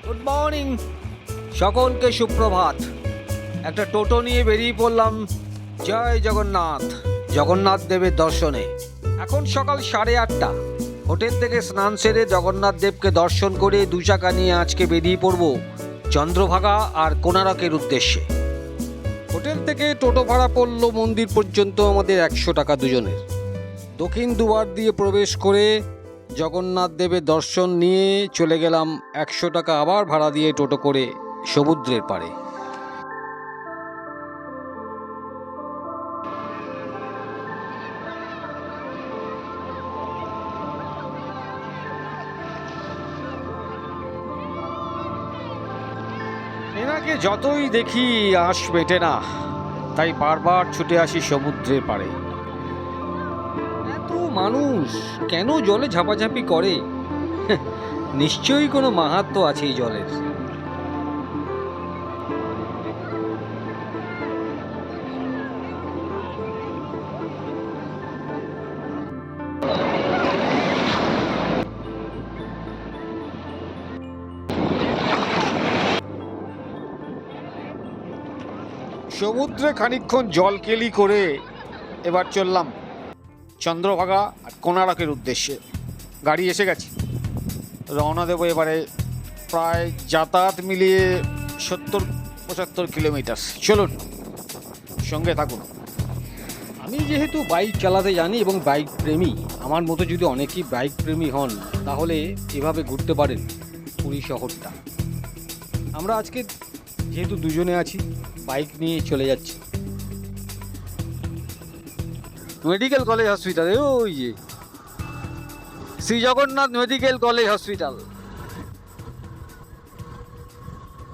Good morning সকলকে, সুপ্রভাত। একটা টোটো নিয়ে বেরিয়ে পড়লাম জয় জগন্নাথ, জগন্নাথ দেবের দর্শনে। এখন সকাল 8:30। হোটেল থেকে স্নান সেরে জগন্নাথ দেবকে দর্শন করে 2 চাকা নিয়ে আজকে বেরিয়ে পড়ব চন্দ্রভাগা আর কোণারকের উদ্দেশ্যে। হোটেল থেকে টোটো ভাড়া পড়ল মন্দির পর্যন্ত আমাদের 100 টাকা দুজনের। দক্ষিণ দুয়ার দিয়ে প্রবেশ করে জগন্নাথ দেবের দর্শন নিয়ে চলে গেলাম 100 টাকা আবার ভাড়া দিয়ে টোটো করে সমুদ্রের পাড়ে। এনাকে যতই দেখি আঁশ মেটে না, তাই বারবার ছুটে আসি সমুদ্রের পাড়ে। এত মানুষ কেন জলে ঝাপাঝাপি করে? নিশ্চয়ই কোনো মাহাত্ম্য আছে এই জলের। সমুদ্রে খানিকক্ষণ জলকেলি করে এবার চললাম চন্দ্রভাগা আর কোণারকের উদ্দেশ্যে। গাড়ি এসে গেছে, রওনা দেবো এবারে। প্রায় যাতায়াত মিলিয়ে 70-75 কিলোমিটার। চলুন, সঙ্গে থাকুন। আমি যেহেতু বাইক চালাতে জানি এবং বাইক প্রেমী, আমার মতো যদি অনেকেই বাইক প্রেমী হন তাহলে এভাবে ঘুরতে পারেন পুরী শহরটা। আমরা আজকে যেহেতু দুজনে আছি, বাইক নিয়ে চলে যাচ্ছি মেডিকেল কলেজ হসপিটালে। ওই যে Shri Jagannath medical college hospital.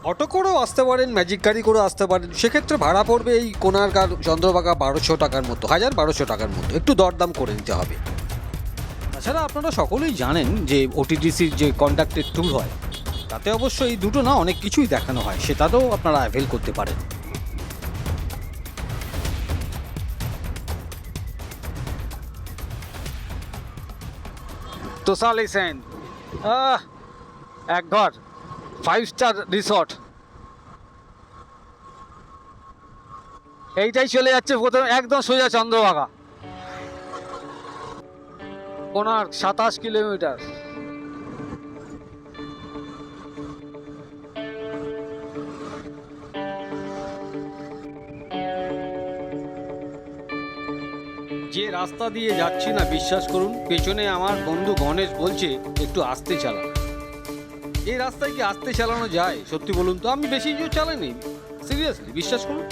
Auto করেও আসতে পারেন, ম্যাজিক গাড়ি করেও আসতে পারেন। সেক্ষেত্রে ভাড়া পড়বে এই কোণার্ক আর চন্দ্রভাগা 1200 টাকার মতো, 1200 টাকার মতো। একটু দরদাম করে নিতে হবে। তাছাড়া আপনারা সকলেই জানেন যে ওটিডিসির যে কন্ডাক্টেড ট্যুর হয়, তাতে অবশ্য এই দুটো না অনেক কিছুই দেখানো হয়, সেটাতেও আপনারা অ্যাভেল করতে পারেন। তোসালি সেন্ট, এক ঘর 5 স্টার রিসর্ট। এইটাই চলে যাচ্ছে প্রথমে একদম সোজা চন্দ্রভাগা। কোণার্ক 27 কিলোমিটার। যে রাস্তা দিয়ে যাচ্ছি না, বিশ্বাস করুন, পেছনে আমার বন্ধু গণেশ বলছে একটু আস্তে চালা। এই রাস্তায় কি আস্তে চালানো যায়? সত্যি বলুন তো, আমি বেশি জোর চালাইনি, সিরিয়াসলি বিশ্বাস করুন।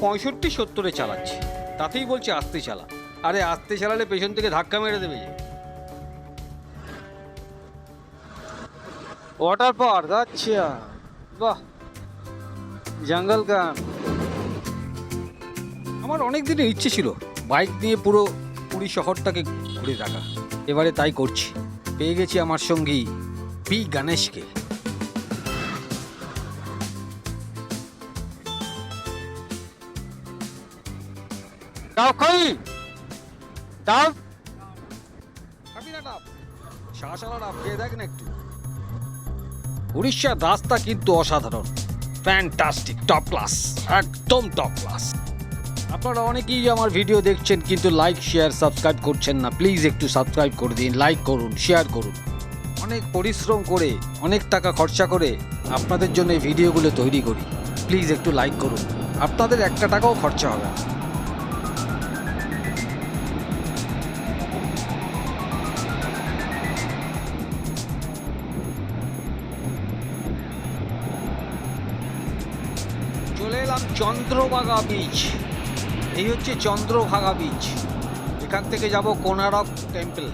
65-70-এ চালাচ্ছি, তাতেই বলছে আস্তে চালা। আরে আস্তে চালালে পেছন থেকে ধাক্কা মেরে দেবে। যে ওয়াটার পার্ক, আচ্ছা, বাহ, জঙ্গল গান। আমার অনেক দিনের ইচ্ছে ছিল বাইক নিয়ে পুরো পুরী শহরটাকে ঘুরে দেখা, এবারে তাই করছি। পেয়ে গেছি আমার সঙ্গী পি গণেশকে। দাও খই, দাও। খাবি না ডাব? শাঁসালা ডাব খেয়ে দেখ না একটু। উড়িষ্যার রাস্তা কিন্তু অসাধারণ, ফ্যান্টাস্টিক, টপ ক্লাস, একদম টপ ক্লাস। আপনারা অনেকেই আমার ভিডিও দেখছেন কিন্তু লাইক শেয়ার সাবস্ক্রাইব করছেন না। প্লিজ একটু সাবস্ক্রাইব করে দিন, লাইক করুন, শেয়ার করুন। অনেক পরিশ্রম করে, অনেক টাকা খরচা করে আপনাদের জন্য এই ভিডিওগুলো তৈরি করি। প্লিজ একটু লাইক করুন, আপনাদের 1 টাকাও খরচা হবে না। চলে এলাম চন্দ্রভাগা বিচ। এই হচ্ছে চন্দ্রভাগা বিচ। এখান থেকে যাব কোণারক টেম্পল।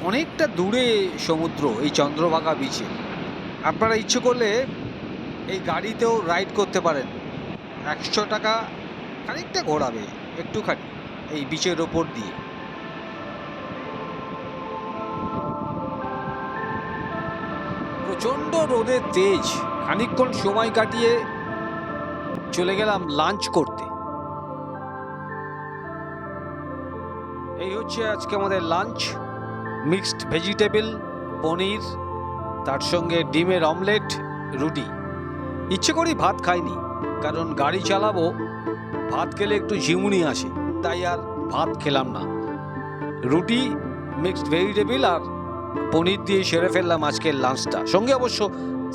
অনেকটা দূরে সমুদ্র এই চন্দ্রভাগা বিচে। আপনারা ইচ্ছে করলে এই গাড়িতেও রাইড করতে পারেন। 100 টাকা খানিকটা ঘোরাবে, একটুখানি এই বিচের ওপর দিয়ে। প্রচণ্ড রোদের তেজ, খানিকক্ষণ সময় কাটিয়ে চলে গেলাম লাঞ্চ করতে। এই হচ্ছে আজকে আমাদের লাঞ্চ। মিক্সড ভেজিটেবল, পনির, তার সঙ্গে ডিমের অমলেট, রুটি। ইচ্ছে করেই ভাত খাইনি, কারণ গাড়ি চালাবো, ভাত খেলে একটু ঝিমুনি আসে, তাই আর ভাত খেলাম না। রুটি, মিক্সড ভেজিটেবল আর পনির দিয়ে সেরে ফেললাম আজকের লাঞ্চটা। সঙ্গে অবশ্য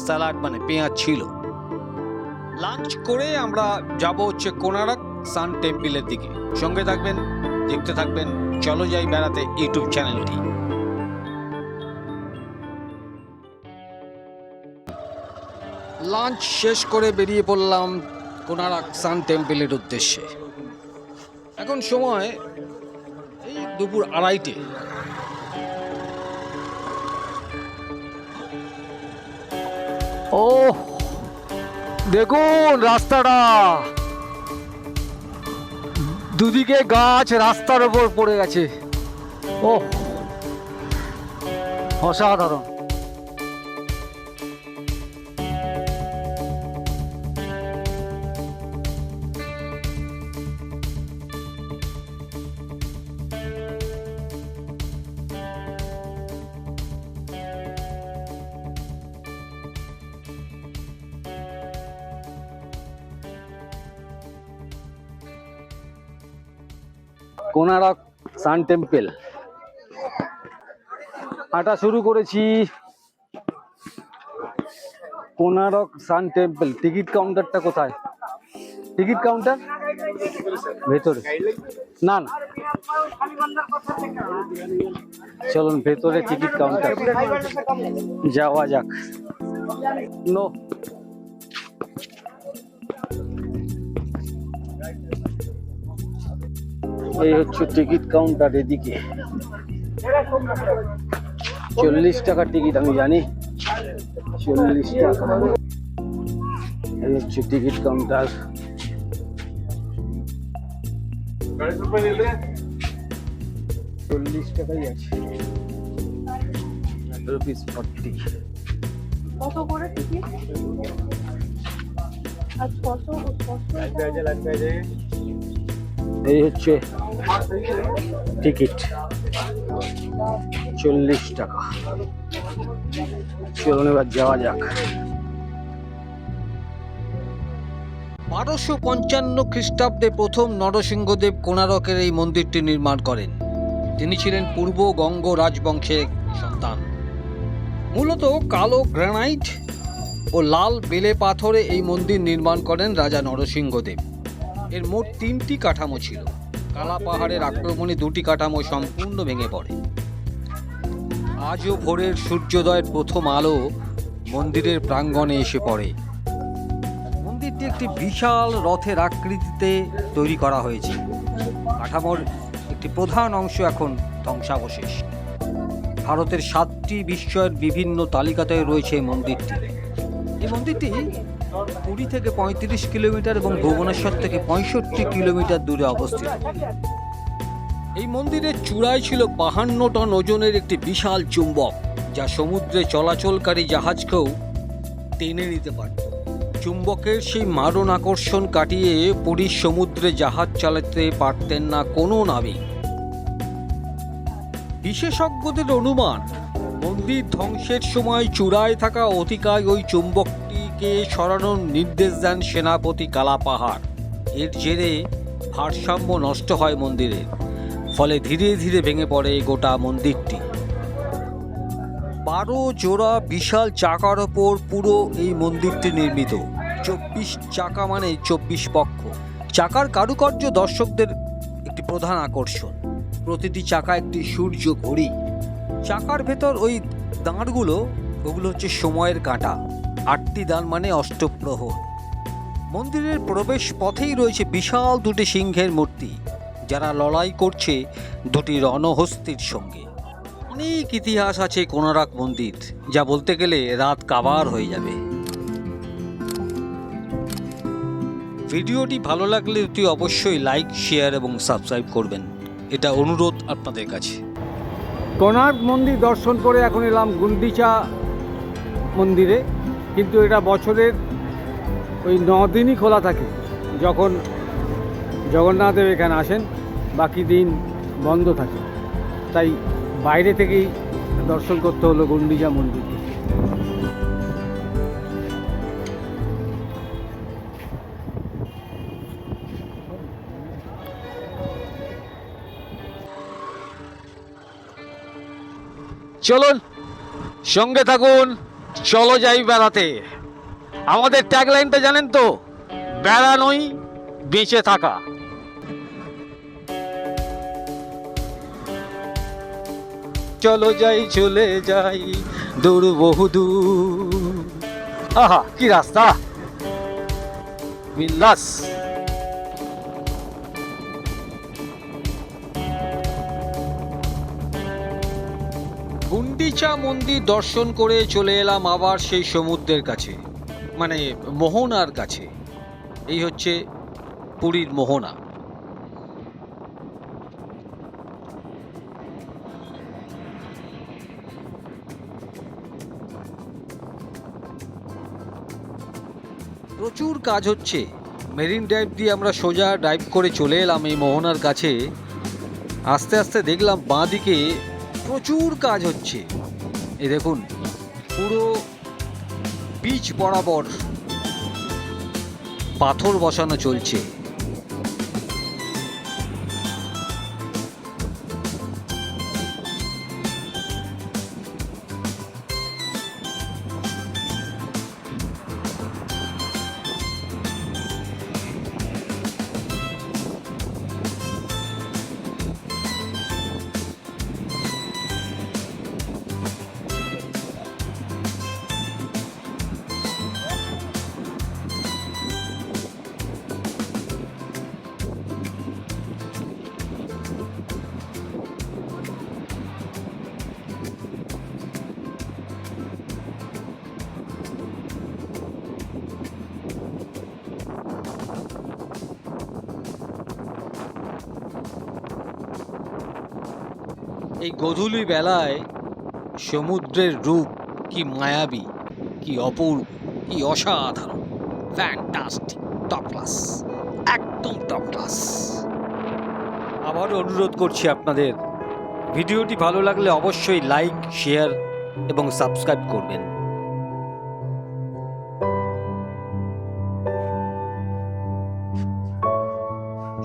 স্যালাড মানে পেঁয়াজ ছিল। লাঞ্চ করে আমরা যাব হচ্ছে কোনারক সান টেম্পলের দিকে। সঙ্গে থাকবেন, দেখতে থাকবেন চলো যাই বেড়াতে ইউটিউব চ্যানেলটি। লাঞ্চ শেষ করে বেরিয়ে পড়লাম কোনারক সান টেম্পলের উদ্দেশ্যে। এখন সময় এই দুপুর 2:30। ও দেখুন রাস্তাটা, দুদিকে গাছ রাস্তার ওপর পড়ে গেছে। ও অসাধারণ। কোনারক সান টেম্পল হাঁটা শুরু করেছি। কোনারক সান টেম্পল। টিকিট কাউন্টারটা কোথায়? টিকিট কাউন্টার ভেতরে? না না, চলুন ভেতরে টিকিট কাউন্টার যাওয়া যাক। নো, এই হচ্ছে টিকিট কাউন্টার। এদিকে 40 টাকা টিকিট, আমি জানি 40 টাকা। এই হচ্ছে টিকিট কাউন্টার। 40 টাকাই আছে, ₹40। কত করে টিকিট? আজ কত এই হচ্ছে টিকিট, 40 টাকা। চলুন এবার যাওয়া যাক। 1255 খ্রিস্টাব্দে প্রথম নরসিংহদেব কোনারকের এই মন্দিরটি নির্মাণ করেন। তিনি ছিলেন পূর্ব গঙ্গ রাজবংশের সন্তান। মূলত কালো গ্রানাইট ও লাল বেলে পাথরে এই মন্দির নির্মাণ করেন রাজা নরসিংহদেব। এর মোট 3টি কাঠামো ছিল। কালা পাহাড়ের আক্রমণে 2টি কাঠামো সম্পূর্ণ ভেঙে পড়ে। আজও ভোরের সূর্যোদয়ের প্রথম আলো মন্দিরের প্রাঙ্গণে এসে পড়ে। মন্দিরটি একটি বিশাল রথের আকৃতিতে তৈরি করা হয়েছে। কাঠামোর একটি প্রধান অংশ এখন ধ্বংসাবশেষ। ভারতের 7টি বিস্ময়ের বিভিন্ন তালিকাতে রয়েছে এই মন্দিরটি। এই মন্দিরটি পুরী থেকে 35 কিলোমিটার এবং ভুবনেশ্বর থেকে 65 কিলোমিটার দূরে অবস্থিত। এই মন্দিরের চূড়ায় ছিল 52 টন ওজনের একটি বিশাল চুম্বক, যা সমুদ্রে চলাচলকারী জাহাজকেও টেনে নিতে পারত। চুম্বকের সেই মারণ আকর্ষণ কাটিয়ে পুরীর সমুদ্রে জাহাজ চালাতে পারতেন না কোনো নাবিক। বিশেষজ্ঞদের অনুমান, মন্দির ধ্বংসের সময় চূড়ায় থাকা অতিকায় ওই চুম্বকটিকে সরানোর নির্দেশ দেন সেনাপতি কালাপাহাড়। এর জেরে ভারসাম্য নষ্ট হয় মন্দিরের, ফলে ধীরে ধীরে ভেঙে পড়ে গোটা মন্দিরটি। 12 জোড়া বিশাল চাকার ওপর পুরো এই মন্দিরটি নির্মিত। 24 চাকা মানে 24 পক্ষ। চাকার কারুকার্য দর্শকদের একটি প্রধান আকর্ষণ। প্রতিটি চাকা একটি সূর্য ঘড়ি। চাকার ভেতর ওই দাঁড়গুলো, ওগুলো হচ্ছে সময়ের কাঁটা। 8টি দান মানে অষ্টপ্রহর। মন্দিরের প্রবেশ পথেই রয়েছে বিশাল 2টি সিংহের মূর্তি, যারা লড়াই করছে 2টি রণহস্তির সঙ্গে। অনেক ইতিহাস আছে কোনারক মন্দির, যা বলতে গেলে রাত কাবার হয়ে যাবে। ভিডিওটি ভালো লাগলে অতি অবশ্যই লাইক, শেয়ার এবং সাবস্ক্রাইব করবেন, এটা অনুরোধ আপনাদের কাছে। কোনার্ক মন্দির দর্শন করে এখন এলাম গুন্ডিচা মন্দিরে, কিন্তু এটা বছরের ওই 9 দিনই খোলা থাকে। যখন জগন্নাথদেব এখানে আসেন, বাকি দিন বন্ধ থাকে। তাই বাইরে থেকেই দর্শন করতে হলো গুন্ডিচা মন্দিরকে। চলুন, সঙ্গে থাকুন, চলো যাই বেড়াতে। আমাদের ট্যাগলাইনটা জানেন তো, বেড়ানোই বেঁচে থাকা। চলো যাই, চলে যাই দূর বহুদূর। আহা কি রাস্তা, বিন্দাস। গুন্ডিচা মন্দির দর্শন করে চলে এলাম আবার সেই সমুদ্রের কাছে, মানে মোহনার কাছে। এই হচ্ছে পুরীর মোহনা। প্রচুর কাজ হচ্ছে। মেরিন ড্রাইভ দিয়ে আমরা সোজা ড্রাইভ করে চলে এলাম এই মোহনার কাছে। আস্তে আস্তে দেখলাম বাঁদিকে প্রচুর কাজ হচ্ছে। এই দেখুন, পুরো বিচ বরাবর পাথর বসানো চলছে। এই গোধূলি বেলায় সমুদ্রের রূপ কি মায়াবী, কি অপূর্ব, কি অসাধারণ, ফ্যান্টাস্টিক, টপ ক্লাস, একদম টপ ক্লাস। আবার অনুরোধ করছি আপনাদের, ভিডিওটি ভালো লাগলে অবশ্যই লাইক, শেয়ার এবং সাবস্ক্রাইব করবেন।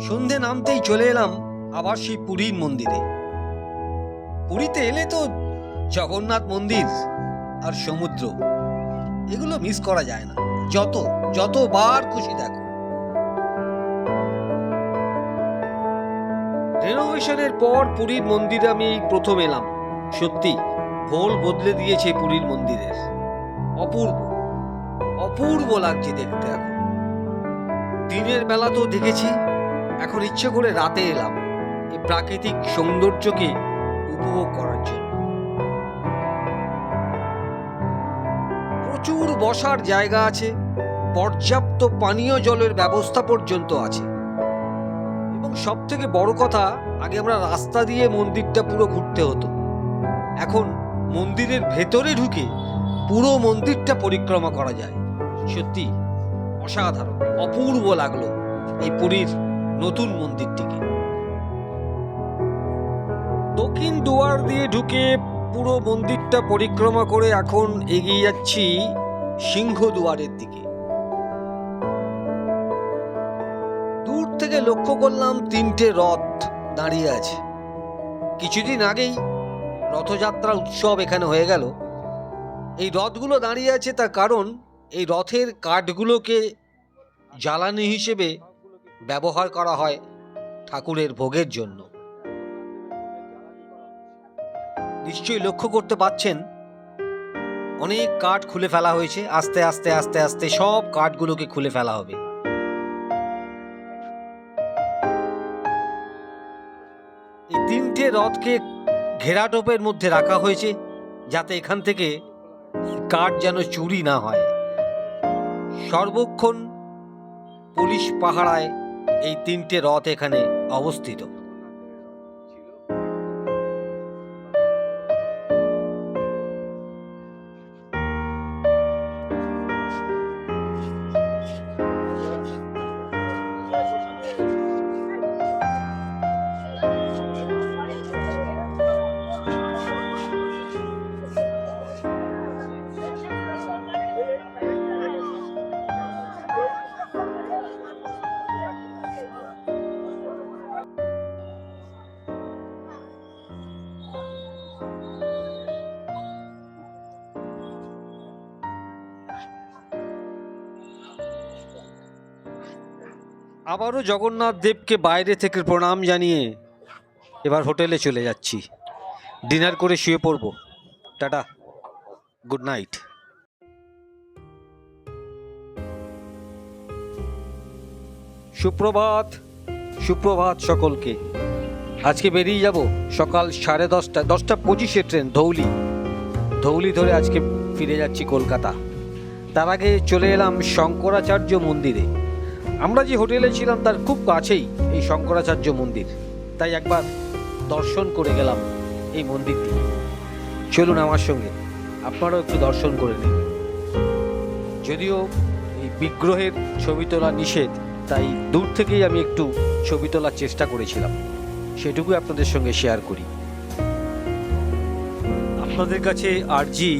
সন্ধে নামতেই চলে এলাম আবার সেই পুরীর মন্দিরে। পুরীতে এলে তো জগন্নাথ মন্দির আর সমুদ্র, এগুলো মিস করা যায় না। যতবার খুশি দেখো। রেনোভেশনের পর পুরীর মন্দিরে আমি এই প্রথম এলাম। সত্যি ভোল বদলে দিয়েছে পুরীর মন্দিরের। অপূর্ব অপূর্ব লাগছে দেখতে। এখন দিনের বেলা তো দেখেছি, এখন ইচ্ছে করে রাতে এলাম এই প্রাকৃতিক সৌন্দর্যকে উপভোগ করার জন্য। প্রচুর বসার জায়গা আছে, পর্যাপ্ত পানীয় জলের ব্যবস্থা পর্যন্ত আছে। এবং সব থেকে বড় কথা, আগে আমরা রাস্তা দিয়ে মন্দিরটা পুরো ঘুরতে হতো, এখন মন্দিরের ভেতরে ঢুকে পুরো মন্দিরটা পরিক্রমা করা যায়। সত্যি অসাধারণ, অপূর্ব লাগলো এই পুরীর নতুন মন্দিরটিকে। দক্ষিণ দুয়ার দিয়ে ঢুকে পুরো মন্দিরটা পরিক্রমা করে এখন এগিয়ে যাচ্ছি সিংহ দুয়ারের দিকে। দূর থেকে লক্ষ্য করলাম 3টে রথ দাঁড়িয়ে আছে। কিছুদিন আগেই রথযাত্রা উৎসব এখানে হয়ে গেল। এই রথগুলো দাঁড়িয়ে আছে তার কারণ এই রথের কাঠগুলোকে জ্বালানি হিসেবে ব্যবহার করা হয় ঠাকুরের ভোগের জন্য। নিশ্চয়ই লক্ষ্য করতে পাচ্ছেন অনেক কাঠ খুলে ফেলা হয়েছে। আস্তে আস্তে আস্তে আস্তে সব কাঠগুলোকে খুলে ফেলা হবে। এই 3টে রথকে ঘেরাটোপের মধ্যে রাখা হয়েছে যাতে এখান থেকে কাঠ যেন চুরি না হয়। সর্বক্ষণ পুলিশ পাহারায় এই 3টে রথ এখানে অবস্থিত। আবারও জগন্নাথ দেবকে বাইরে থেকে প্রণাম জানিয়ে এবার হোটেলে চলে যাচ্ছি, ডিনার করে শুয়ে পড়ব। Tata, good night. সুপ্রভাত, সুপ্রভাত সকলকে। আজকে বেরিয়ে যাব সকাল 10:30, 10:25 ট্রেন, ধৌলি ধরে আজকে ফিরে যাচ্ছি কলকাতা। তার আগে চলে এলাম শঙ্করাচার্য মন্দিরে। আমরা যে হোটেলে ছিলাম তার খুব কাছেই এই শঙ্করাচার্য মন্দির, তাই একবার দর্শন করে গেলাম এই মন্দিরটি। চলুন আমার সঙ্গে, আপনারাও একটু দর্শন করে নিন। যদিও এই বিগ্রহের ছবি তোলা নিষেধ, তাই দূর থেকেই আমি একটু ছবি তোলার চেষ্টা করেছিলাম, সেটুকু আপনাদের সঙ্গে শেয়ার করি। আপনাদের কাছে আরজি,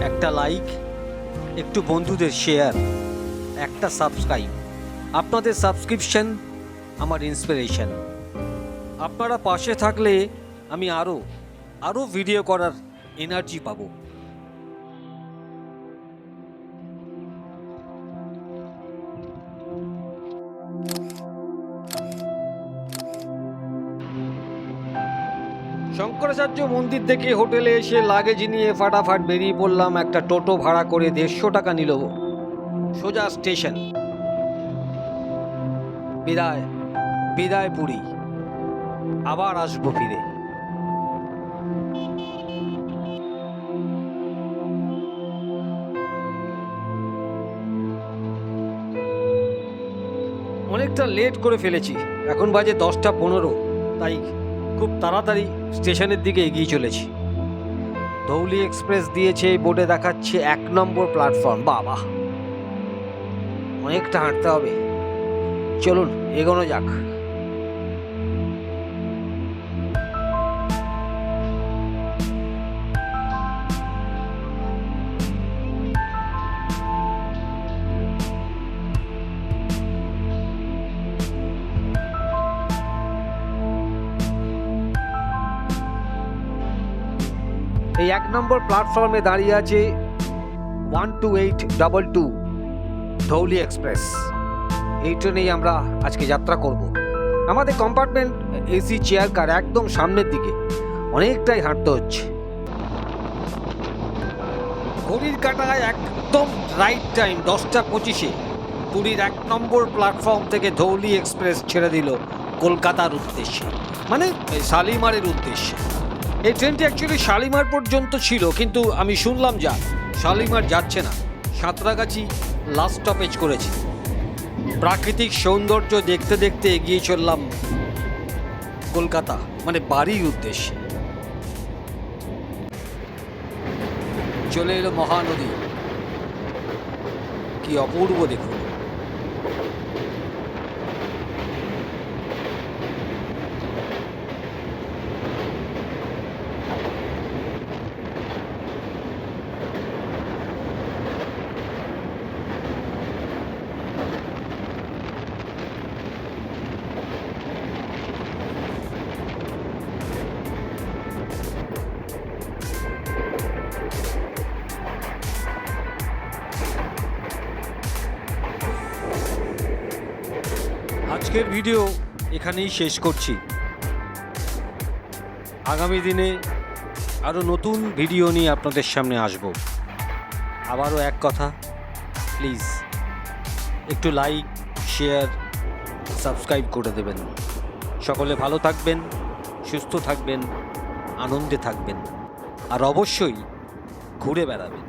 একটা লাইক, একটু বন্ধুদের শেয়ার, একটা সাবস্ক্রাইব। আপনাদের সাবস্ক্রিপশন আমার ইন্সপিরেশন। আপনারা পাশে থাকলে আমি আরও ভিডিও করার এনার্জি পাবো। শঙ্করাচার্য মন্দির থেকে হোটেলে এসে লাগেজ নিয়ে ফাটাফাট বেরিয়ে পড়লাম। একটা টোটো ভাড়া করে 150 টাকা নিল, সোজা স্টেশন। বিদায়, বিদায় পুরী, আবার আসবো ফিরে। অনেকটা লেট করে ফেলেছি, এখন বাজে 10:15, তাই খুব তাড়াতাড়ি স্টেশনের দিকে এগিয়ে চলেছি। ধৌলি এক্সপ্রেস দিয়েছে, বোর্ডে দেখাচ্ছে 1 নম্বর প্ল্যাটফর্ম। বাবা, অনেকটা হাঁটতে হবে, চলুন এগোনো যাক। এই 1 নম্বর প্ল্যাটফর্মে দাঁড়িয়ে আছে 12822 ধৌলি এক্সপ্রেস। এই ট্রেনেই আমরা আজকে যাত্রা করব। আমাদের কম্পার্টমেন্ট এসি চেয়ার কার, একদম সামনের দিকে, অনেকটাই হাঁটতে হচ্ছে। ঘড়ির কাঁটায় একদম রাইট টাইম 10:25। পুরীর 1 নম্বর প্ল্যাটফর্ম থেকে ধৌলি এক্সপ্রেস ছেড়ে দিল কলকাতার উদ্দেশ্যে, মানে শালিমারের উদ্দেশ্যে। এই ট্রেনটি অ্যাকচুয়ালি শালিমার পর্যন্ত ছিল, কিন্তু আমি শুনলাম যা শালিমার যাচ্ছে না, সাঁতরাগাছি লাস্ট স্টপেজ করেছি। প্রাকৃতিক সৌন্দর্য দেখতে দেখতে এগিয়ে চললাম কলকাতা, মানে বাড়ির উদ্দেশ্যে। চলে এলো মহানদী, কি অপূর্ব দেখুন। আজকের ভিডিও এখানেই শেষ করছি। আগামী দিনে আরও নতুন ভিডিও নিয়ে আপনাদের সামনে আসব। আবারও এক কথা, প্লিজ একটু লাইক, শেয়ার, সাবস্ক্রাইব করে দেবেন। সকলে ভালো থাকবেন, সুস্থ থাকবেন, আনন্দে থাকবেন, আর অবশ্যই ঘুরে বেড়াবেন।